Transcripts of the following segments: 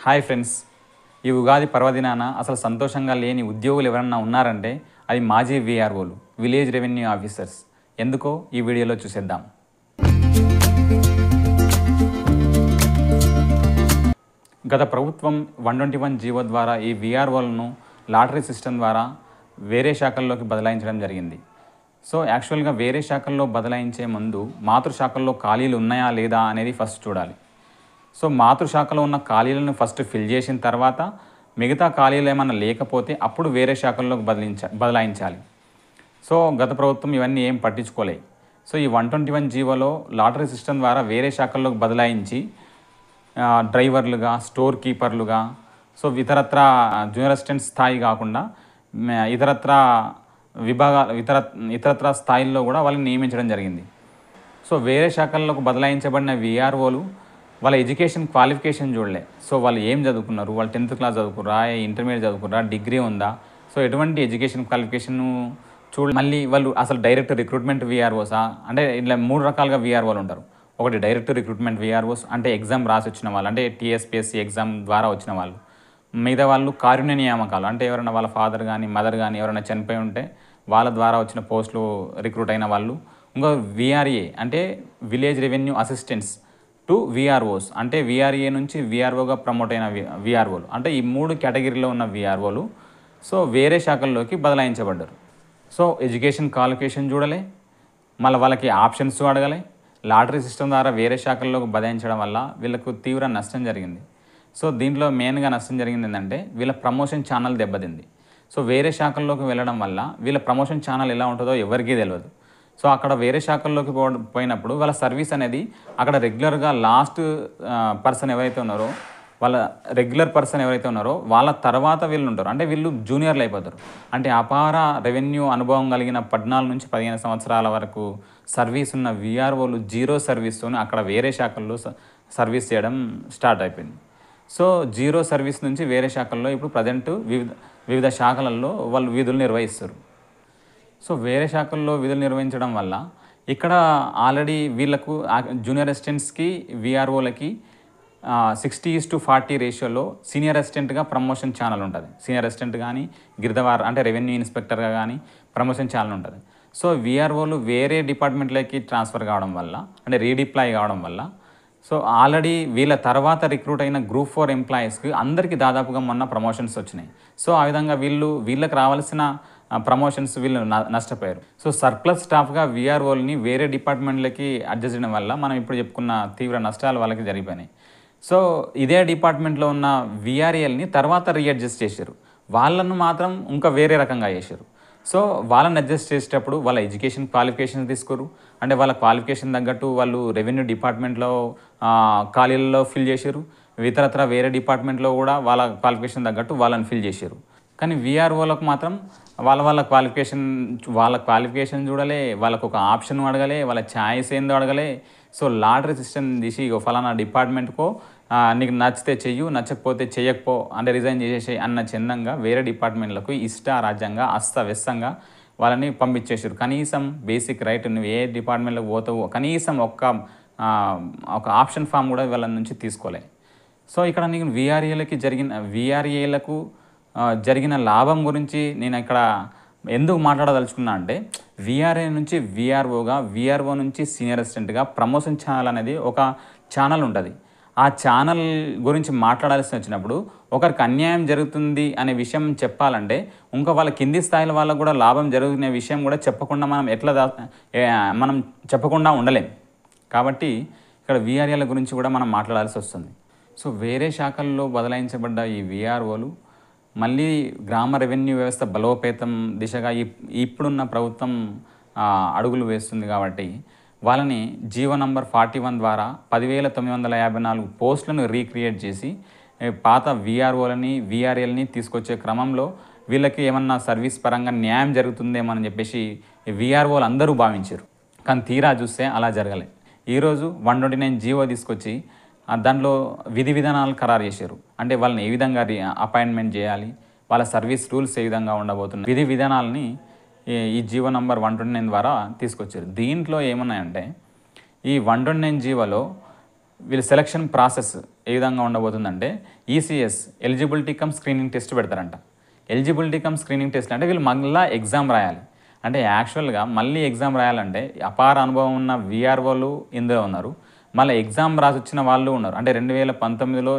Hi friends, ఈ ఉగాది పర్వదినాన అసలు సంతోషంగా లేని ఉద్యోగులు ఎవరన్నా ఉన్నారంటే అది మాజీ వీఆర్ఓలు, విలేజ్ రెవెన్యూ ఆఫీసర్స్. ఎందుకో ఈ వీడియోలో చూసేద్దాం. గత ప్రభుత్వం 121 జీవో ద్వారా ఈ వీఆర్ఓలను లాటరీ సిస్టమ్ ద్వారా వేరే శాఖల్లోకి బదలాయించడం జరిగింది. సో యాక్చువల్గా వేరే శాఖల్లో బదలాయించే ముందు మాతృశాఖల్లో ఖాళీలు ఉన్నాయా లేదా అనేది ఫస్ట్ చూడాలి. సో మాతృశాఖలో ఉన్న ఖాళీలను ఫస్ట్ ఫిల్ చేసిన తర్వాత మిగతా ఖాళీలు ఏమన్నా లేకపోతే అప్పుడు వేరే శాఖల్లోకి బదలాయించాలి. సో గత ప్రభుత్వం ఇవన్నీ ఏం పట్టించుకోలేదు. సో ఈ 121 జీవోలో లాటరీ సిస్టమ్ ద్వారా వేరే శాఖల్లోకి బదలాయించి డ్రైవర్లుగా, స్టోర్ కీపర్లుగా, సో ఇతరత్ర జూనియర్ అసిస్టెంట్ స్థాయి కాకుండా ఇతరత్ర ఇతరత్ర స్థాయిల్లో కూడా వాళ్ళని నియమించడం జరిగింది. సో వేరే శాఖల్లోకి బదలాయించబడిన వీఆర్ఓలు వాళ్ళ ఎడ్యుకేషన్ క్వాలిఫికేషన్ చూడలే. సో వాళ్ళు ఏం చదువుకున్నారు, వాళ్ళు 10th క్లాస్ చదువుకుర్రా, ఇంటర్మీడియట్ చదువుకుర్రా, డిగ్రీ ఉందా, సో ఎటువంటి ఎడ్యుకేషన్ క్వాలిఫికేషన్ మళ్ళీ వాళ్ళు అసలు డైరెక్ట్ రిక్రూట్మెంట్ వీఆర్ఓసా అంటే ఇట్లా 3 రకాలుగా వీఆర్ఓలు ఉంటారు. ఒకటి డైరెక్ట్ రిక్రూట్మెంట్ వీఆర్ఓస్ అంటే ఎగ్జామ్ రాసి వచ్చిన వాళ్ళు, అంటే టీఎస్పీఎస్సీ ఎగ్జామ్ ద్వారా వచ్చిన వాళ్ళు. మిగతా వాళ్ళు కారుణ్య నియామకాలు, అంటే ఎవరైనా వాళ్ళ ఫాదర్ కానీ మదర్ కానీ ఎవరైనా చనిపోయి ఉంటే వాళ్ళ ద్వారా వచ్చిన పోస్టులు రిక్రూట్ అయిన వాళ్ళు. ఇంకో వీఆర్ఏ అంటే విలేజ్ రెవెన్యూ అసిస్టెంట్స్ టు వీఆర్ఓస్, అంటే వీఆర్ఏ నుంచి వీఆర్ఓగా ప్రమోట్ అయిన వీఆర్ఓలు. అంటే ఈ 3 కేటగిరీలో ఉన్న వీఆర్ఓలు సో వేరే శాఖల్లోకి బదలాయించబడ్డారు. సో ఎడ్యుకేషన్ క్వాలిఫికేషన్ చూడలే, మళ్ళీ వాళ్ళకి ఆప్షన్స్ అడగలే. లాటరీ సిస్టమ్ ద్వారా వేరే శాఖల్లోకి బదలాయించడం వల్ల వీళ్ళకు తీవ్ర నష్టం జరిగింది. సో దీంట్లో మెయిన్గా నష్టం జరిగింది ఏంటంటే వీళ్ళ ప్రమోషన్ ఛానల్ దెబ్బతింది. సో వేరే శాఖల్లోకి వెళ్ళడం వల్ల వీళ్ళ ప్రమోషన్ ఛానల్ ఎలా ఉంటుందో ఎవరికీ తెలియదు. సో అక్కడ వేరే శాఖల్లోకి పోయినప్పుడు వాళ్ళ సర్వీస్ అనేది అక్కడ రెగ్యులర్గా లాస్ట్ పర్సన్ ఎవరైతే ఉన్నారో వాళ్ళ తర్వాత వీళ్ళు ఉంటారు. అంటే వీళ్ళు జూనియర్లు అయిపోతారు. అంటే అపార రెవెన్యూ అనుభవం కలిగిన 14 నుంచి 15 సంవత్సరాల వరకు సర్వీస్ ఉన్న వీఆర్ఓలు జీరో సర్వీస్తో అక్కడ వేరే శాఖల్లో సర్వీస్ చేయడం స్టార్ట్ అయిపోయింది. సో జీరో సర్వీస్ నుంచి వేరే శాఖల్లో ఇప్పుడు ప్రజెంట్ వివిధ శాఖలలో వాళ్ళు విధులు నిర్వహిస్తారు. సో వేరే శాఖల్లో విధులు నిర్వహించడం వల్ల ఇక్కడ ఆల్రెడీ వీళ్ళకు జూనియర్ అసిస్టెంట్స్కి వీఆర్ఓలకి 60:40 రేషియోలో సీనియర్ అసిస్టెంట్గా ప్రమోషన్ ఛానల్ ఉంటుంది. సీనియర్ అసిస్టెంట్ కానీ గిరిదవార్ అంటే రెవెన్యూ ఇన్స్పెక్టర్గా కానీ ప్రమోషన్ ఛానల్ ఉంటుంది. సో వీఆర్ఓలు వేరే డిపార్ట్మెంట్లోకి ట్రాన్స్ఫర్ కావడం వల్ల అంటే రీడిప్లాయ్ కావడం వల్ల సో ఆల్రెడీ వీళ్ళ తర్వాత రిక్రూట్ అయిన గ్రూప్ 4 ఎంప్లాయీస్కి అందరికీ దాదాపుగా మొన్న ప్రమోషన్స్ వచ్చినాయి. సో ఆ విధంగా వీళ్ళకి రావాల్సిన ప్రమోషన్స్ వీళ్ళు నష్టపోయారు. సో సర్ప్లస్ స్టాఫ్గా వీఆర్ఓల్ని వేరే డిపార్ట్మెంట్లకి అడ్జస్ట్ చేయడం వల్ల మనం ఇప్పుడు చెప్పుకున్న తీవ్ర నష్టాలు వాళ్ళకి జరిగిపోయినాయి. సో ఇదే డిపార్ట్మెంట్లో ఉన్న వీఆర్ఏల్ని తర్వాత రీఅడ్జస్ట్ చేశారు. వాళ్ళను మాత్రం ఇంకా వేరే రకంగా చేశారు. సో వాళ్ళని అడ్జస్ట్ చేసేటప్పుడు వాళ్ళ ఎడ్యుకేషన్ క్వాలిఫికేషన్ తీసుకోరు. అంటే వాళ్ళ క్వాలిఫికేషన్ తగ్గట్టు వాళ్ళు రెవెన్యూ డిపార్ట్మెంట్లో ఖాళీలలో ఫిల్ చేశారు. ఇతరత్ర వేరే డిపార్ట్మెంట్లో కూడా వాళ్ళ క్వాలిఫికేషన్ తగ్గట్టు వాళ్ళని ఫిల్ చేశారు. కానీ వీఆర్ఓలకు మాత్రం వాళ్ళ క్వాలిఫికేషన్ చూడలే, వాళ్ళకు ఒక ఆప్షన్ అడగలే, వాళ్ళ ఛాయిస్ ఏందో అడగలే. సో లాటరీ సిస్టమ్ తీసి ఫలానా డిపార్ట్మెంట్కో నీకు నచ్చితే చెయ్యు, నచ్చకపోతే చెయ్యకపో అంటే రిజైన్ చేసేసాయి అన్న చందంగా వేరే డిపార్ట్మెంట్లకు ఇష్టారాజ్యంగా అస్తవ్యస్తంగా వాళ్ళని పంపించేసారు. కనీసం బేసిక్ రైట్ నువ్వు ఏ డిపార్ట్మెంట్లోకి పోతావో కనీసం ఒక ఆప్షన్ ఫామ్ కూడా వాళ్ళ నుంచి తీసుకోలే. సో ఇక్కడ నీకు వీఆర్ఏలకు జరిగిన లాభం గురించి నేను ఇక్కడ ఎందుకు మాట్లాడదలుచుకున్నా అంటే వీఆర్ఏ నుంచి వీఆర్ఓగా, వీఆర్ఓ నుంచి సీనియర్ అసిస్టెంట్గా ప్రమోషన్ ఛానల్ అనేది ఒక ఛానల్ ఉంటుంది. ఆ ఛానల్ గురించి మాట్లాడాల్సి వచ్చినప్పుడు ఒకరికి అన్యాయం జరుగుతుంది అనే విషయం చెప్పాలంటే ఇంకా వాళ్ళ కింది స్థాయిల వాళ్ళకు కూడా లాభం జరుగుతున్న విషయం కూడా చెప్పకుండా మనం చెప్పకుండా ఉండలేం. కాబట్టి ఇక్కడ వీఆర్ఏల గురించి కూడా మనం మాట్లాడాల్సి వస్తుంది. సో వేరే శాఖల్లో బదలాయించబడ్డ ఈ వీఆర్ఓలు మళ్ళీ గ్రామ రెవెన్యూ వ్యవస్థ బలోపేతం దిశగా ఇప్పుడున్న ప్రభుత్వం అడుగులు వేస్తుంది. కాబట్టి వాళ్ళని జీవో నంబర్ 41 ద్వారా 10,954 పోస్టులను రీక్రియేట్ చేసి పాత వీఆర్ఓలని వీఆర్ఏలని తీసుకొచ్చే క్రమంలో వీళ్ళకి ఏమన్నా సర్వీస్ పరంగా న్యాయం జరుగుతుందేమని చెప్పేసి వీఆర్ఓలు అందరూ భావించారు. కానీ తీరా చూస్తే అలా జరగలే. ఈరోజు 129 జీవో తీసుకొచ్చి దాంట్లో విధి విధానాలు ఖరారు చేశారు. అంటే వాళ్ళని ఏ విధంగా అపాయింట్మెంట్ చేయాలి, వాళ్ళ సర్వీస్ రూల్స్ ఏ విధంగా ఉండబోతున్నాయి, విధి విధానాలని ఈ జీవో నంబర్ 129 ద్వారా తీసుకొచ్చారు. దీంట్లో ఏమున్నాయంటే ఈ 129 జీవోలో వీళ్ళ సెలక్షన్ ప్రాసెస్ ఏ విధంగా ఉండబోతుందంటే ECS eligibility cum screening test పెడతారంట. ఎలిజిబిలిటీ కమ్ స్క్రీనింగ్ టెస్ట్ అంటే వీళ్ళు మళ్ళీ ఎగ్జామ్ రాయాలి. అంటే యాక్చువల్గా మళ్ళీ ఎగ్జామ్ రాయాలంటే అపార అనుభవం ఉన్న వీఆర్ఓలు ఇందులో ఉన్నారు, మళ్ళీ ఎగ్జామ్ రాసి వచ్చిన వాళ్ళు ఉన్నారు. అంటే 2019లో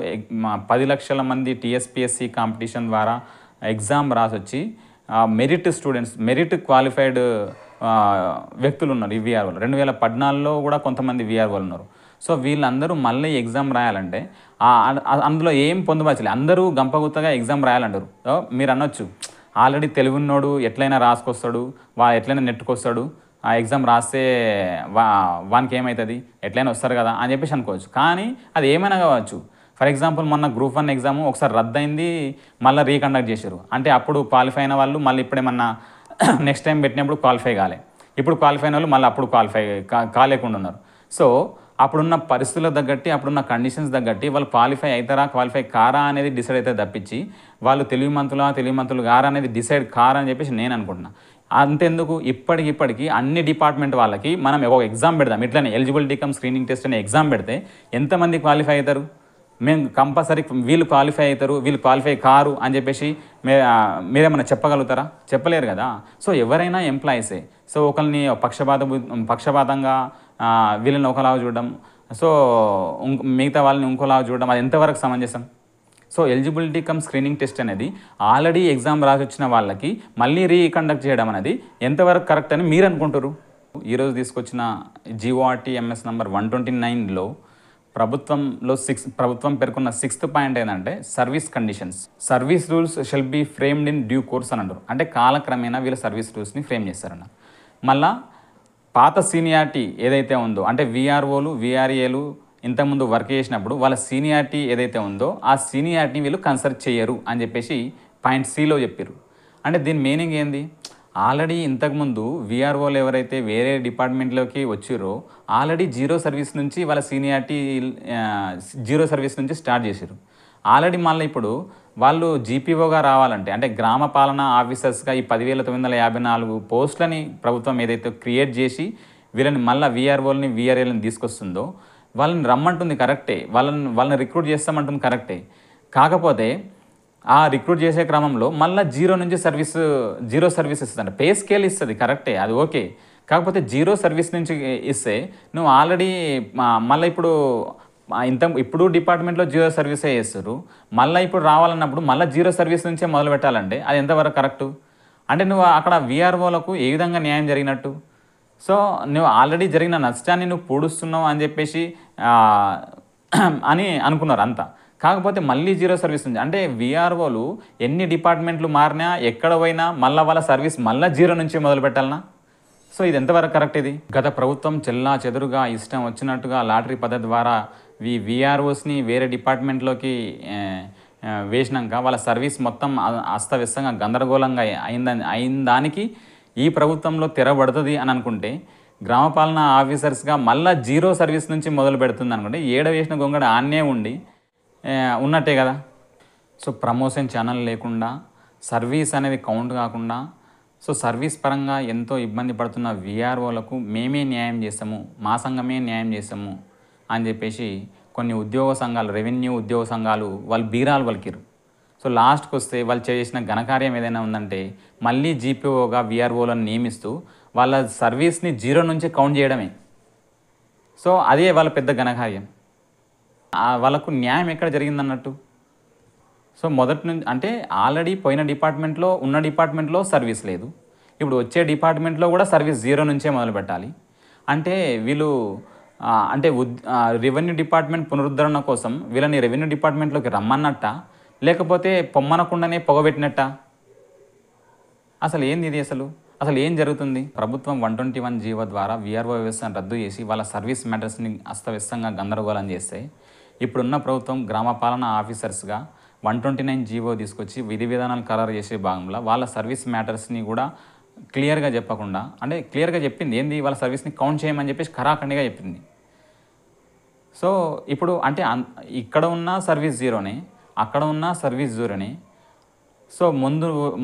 10 లక్షల మంది టీఎస్పీఎస్సీ కాంపిటీషన్ ద్వారా ఎగ్జామ్ రాసి వచ్చి మెరిట్ స్టూడెంట్స్, మెరిట్ క్వాలిఫైడ్ వ్యక్తులు ఉన్నారు ఈ వీఆర్ఓలు. 2014లో కూడా కొంతమంది వీఆర్ఓలు ఉన్నారు. సో వీళ్ళందరూ మళ్ళీ ఎగ్జామ్ రాయాలంటే అందులో ఏం పొందుపరచలేదు, అందరూ గంపగుత్తగా ఎగ్జామ్ రాయాలంటారు. సో మీరు అనొచ్చు ఆల్రెడీ తెలివిన్నోడు ఎట్లయినా రాసుకొస్తాడు, ఎట్లయినా నెట్టుకొస్తాడు, ఆ ఎగ్జామ్ రాస్తే వానికి ఏమవుతుంది, ఎట్లయినా వస్తారు కదా అని చెప్పేసి అనుకోవచ్చు. కానీ అది ఏమైనా కావచ్చు. ఫర్ ఎగ్జాంపుల్ మొన్న గ్రూప్ 1 ఎగ్జామ్ ఒకసారి రద్దయింది, మళ్ళీ రీకండక్ట్ చేశారు. అంటే అప్పుడు క్వాలిఫై అయిన వాళ్ళు మళ్ళీ ఇప్పుడేమన్నా నెక్స్ట్ టైం పెట్టినప్పుడు క్వాలిఫై కాలే, ఇప్పుడు క్వాలిఫై అయిన వాళ్ళు మళ్ళీ అప్పుడు క్వాలిఫై కాలేకుండా ఉన్నారు. సో అప్పుడున్న పరిస్థితులకు తగ్గట్టి, అప్పుడున్న కండిషన్స్ తగ్గట్టి వాళ్ళు క్వాలిఫై అవుతారా క్వాలిఫై కారా అనేది డిసైడ్ అయితే తప్పించి వాళ్ళు తెలివిమంతులు కారా అనేది డిసైడ్ కారా అని చెప్పేసి నేను అనుకుంటున్నా. అంతెందుకు, ఇప్పటికి అన్ని డిపార్ట్మెంట్ వాళ్ళకి మనం ఒక ఎగ్జామ్ పెడదాం, ఇట్లనే ఎలిజిబిలిటీ కమ్ స్క్రీనింగ్ టెస్ట్ అనే ఎగ్జామ్ పెడితే ఎంతమంది క్వాలిఫై అవుతారు, మేము కంపల్సరీ వీళ్ళు క్వాలిఫై అవుతారు వీళ్ళు క్వాలిఫై కారు అని చెప్పేసి మీరేమన్నా చెప్పగలుగుతారా? చెప్పలేరు కదా. సో ఎవరైనా ఎంప్లాయీసే. సో ఒకరిని పక్షపాతంగా వీళ్ళని ఒకలాగా చూడడం, సో మిగతా వాళ్ళని ఇంకోలాగా చూడడం, అది ఎంతవరకు సమంజసం? So eligibility cum screening test అనేది ఆల్రెడీ ఎగ్జామ్ రాసి వచ్చిన వాళ్ళకి మళ్ళీ రీకండక్ట్ చేయడం అనేది ఎంతవరకు కరెక్ట్ అని మీరు అనుకుంటారు? ఈరోజు తీసుకొచ్చిన GORTMS నంబర్ 129లో ప్రభుత్వం పేర్కొన్న 6th పాయింట్ ఏంటంటే service conditions. Service rules shall be framed in due course అని అంటారు. అంటే కాలక్రమేణా వీళ్ళ సర్వీస్ రూల్స్ని ఫ్రేమ్ చేస్తారన్న. మళ్ళా పాత సీనియారిటీ ఏదైతే ఉందో, అంటే వీఆర్ఓలు వీఆర్ఏలు ఇంతకుముందు వర్క్ చేసినప్పుడు వాళ్ళ సీనియారిటీ ఏదైతే ఉందో ఆ సీనియారిటీని వీళ్ళు కన్సిడర్ చేయరు అని చెప్పేసి పాయింట్ Cలో చెప్పారు. అంటే దీని మీనింగ్ ఏంది? ఆల్రెడీ ఇంతకుముందు వీఆర్ఓలు ఎవరైతే వేరే డిపార్ట్మెంట్లోకి వచ్చిరో ఆల్రెడీ జీరో సర్వీస్ నుంచి వాళ్ళ సీనియారిటీ జీరో సర్వీస్ నుంచి స్టార్ట్ చేశారు. ఆల్రెడీ మళ్ళీ ఇప్పుడు వాళ్ళు జీపీఓగా రావాలంటే, అంటే గ్రామ పాలనా ఆఫీసర్స్గా ఈ 10,954 పోస్టులని ప్రభుత్వం ఏదైతే క్రియేట్ చేసి వీళ్ళని మళ్ళీ వీఆర్ఓలని వీఆర్ఏలని తీసుకొస్తుందో వాళ్ళని రమ్మంటుంది కరెక్టే, వాళ్ళని రిక్రూట్ చేస్తామంటుంది కరెక్టే. కాకపోతే ఆ రిక్రూట్ చేసే క్రమంలో మళ్ళీ జీరో సర్వీస్ ఇస్తుంది, పే స్కేల్ ఇస్తుంది కరెక్టే, అది ఓకే. కాకపోతే జీరో సర్వీస్ నుంచి ఇస్తే నువ్వు ఆల్రెడీ మళ్ళీ ఇప్పుడు డిపార్ట్మెంట్లో జీరో సర్వీసే చేస్తారు, మళ్ళీ ఇప్పుడు రావాలన్నప్పుడు మళ్ళీ జీరో సర్వీస్ నుంచే మొదలు పెట్టాలంటే అది ఎంతవరకు కరెక్టు? అంటే నువ్వు అక్కడ వీఆర్ఓలకు ఏ విధంగా న్యాయం జరిగినట్టు? సో నువ్వు ఆల్రెడీ జరిగిన నష్టాన్ని నువ్వు పూడుస్తున్నావు అని చెప్పేసి అని అనుకున్నారు అంతా. కాకపోతే మళ్ళీ జీరో సర్వీస్ నుంచి అంటే వీఆర్ఓలు ఎన్ని డిపార్ట్మెంట్లు మారినా ఎక్కడ పోయినా మళ్ళీ వాళ్ళ సర్వీస్ మళ్ళీ జీరో నుంచి మొదలు పెట్టాలనా? సో ఇది ఎంతవరకు కరెక్ట్? ఇది గత ప్రభుత్వం చెల్లా చెదురుగా ఇష్టం వచ్చినట్టుగా లాటరీ పద్ధతి ద్వారా వీఆర్ఓస్ని వేరే డిపార్ట్మెంట్లోకి వేసినాక వాళ్ళ సర్వీస్ మొత్తం అస్తవ్యస్తంగా గందరగోళంగా అయిన దానికి ఈ ప్రభుత్వంలో తెరబడుతుంది అని అనుకుంటే, గ్రామపాలనా ఆఫీసర్స్గా మళ్ళీ జీరో సర్వీస్ నుంచి మొదలు పెడుతుంది అనుకుంటే ఏడ వేసిన గొంగడ ఆన్నే ఉన్నట్టే కదా. సో ప్రమోషన్ ఛానల్ లేకుండా సర్వీస్ అనేది కౌంట్ కాకుండా, సో సర్వీస్ పరంగా ఎంతో ఇబ్బంది పడుతున్న వీఆర్ఓలకు మేమే న్యాయం చేస్తాము, మా సంఘమే న్యాయం చేస్తాము అని చెప్పేసి కొన్ని ఉద్యోగ సంఘాలు, రెవెన్యూ ఉద్యోగ సంఘాలు వాళ్ళు బీరాలు పలికిరు. సో లాస్ట్కి వస్తే వాళ్ళు చేసిన ఘనకార్యం ఏదైనా ఉందంటే మళ్ళీ జీపీఓగా వీఆర్ఓలను నియమిస్తూ వాళ్ళ సర్వీస్ని జీరో నుంచి కౌంట్ చేయడమే. సో అదే వాళ్ళ పెద్ద ఘనకార్యం. వాళ్ళకు న్యాయం ఎక్కడ జరిగిందన్నట్టు. సో మొదటి నుంచి అంటే ఆల్రెడీ పోయిన డిపార్ట్మెంట్లో సర్వీస్ లేదు, ఇప్పుడు వచ్చే డిపార్ట్మెంట్లో కూడా సర్వీస్ జీరో నుంచే మొదలు పెట్టాలి. అంటే వీళ్ళు అంటే రెవెన్యూ డిపార్ట్మెంట్ పునరుద్ధరణ కోసం వీళ్ళని రెవెన్యూ డిపార్ట్మెంట్లోకి రమ్మన్నట్ట, లేకపోతే పొమ్మనకుండానే పొగబెట్టినట్ట? అసలు ఏంది ఇది? అసలు ఏం జరుగుతుంది? ప్రభుత్వం 121 జీవో ద్వారా వీఆర్ఓ వ్యవస్థను రద్దు చేసి వాళ్ళ సర్వీస్ మ్యాటర్స్ని అస్తవ్యస్తంగా గందరగోళం చేస్తే, ఇప్పుడున్న ప్రభుత్వం గ్రామ పాలనా ఆఫీసర్స్గా 129 జీవో తీసుకొచ్చి విధి విధానాలు ఖరారు చేసే భాగంలో వాళ్ళ సర్వీస్ మ్యాటర్స్ని కూడా క్లియర్గా చెప్పకుండా, అంటే క్లియర్గా చెప్పింది ఏంది, వాళ్ళ సర్వీస్ని కౌంట్ చేయమని చెప్పేసి ఖరాఖండిగా చెప్పింది. సో ఇప్పుడు అంటే ఇక్కడ ఉన్న సర్వీస్ జీరోనే, అక్కడ ఉన్న సర్వీస్ జీరోనే. సో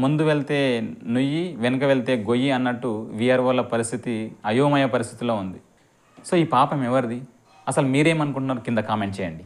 ముందు వెళ్తే నుయ్యి, వెనుక వెళ్తే గొయ్యి అన్నట్టు వీఆర్ఓల పరిస్థితి అయోమయ పరిస్థితిలో ఉంది. సో ఈ పాపం ఎవరిది? అసలు మీరేమనుకుంటున్నారు కింద కామెంట్ చేయండి.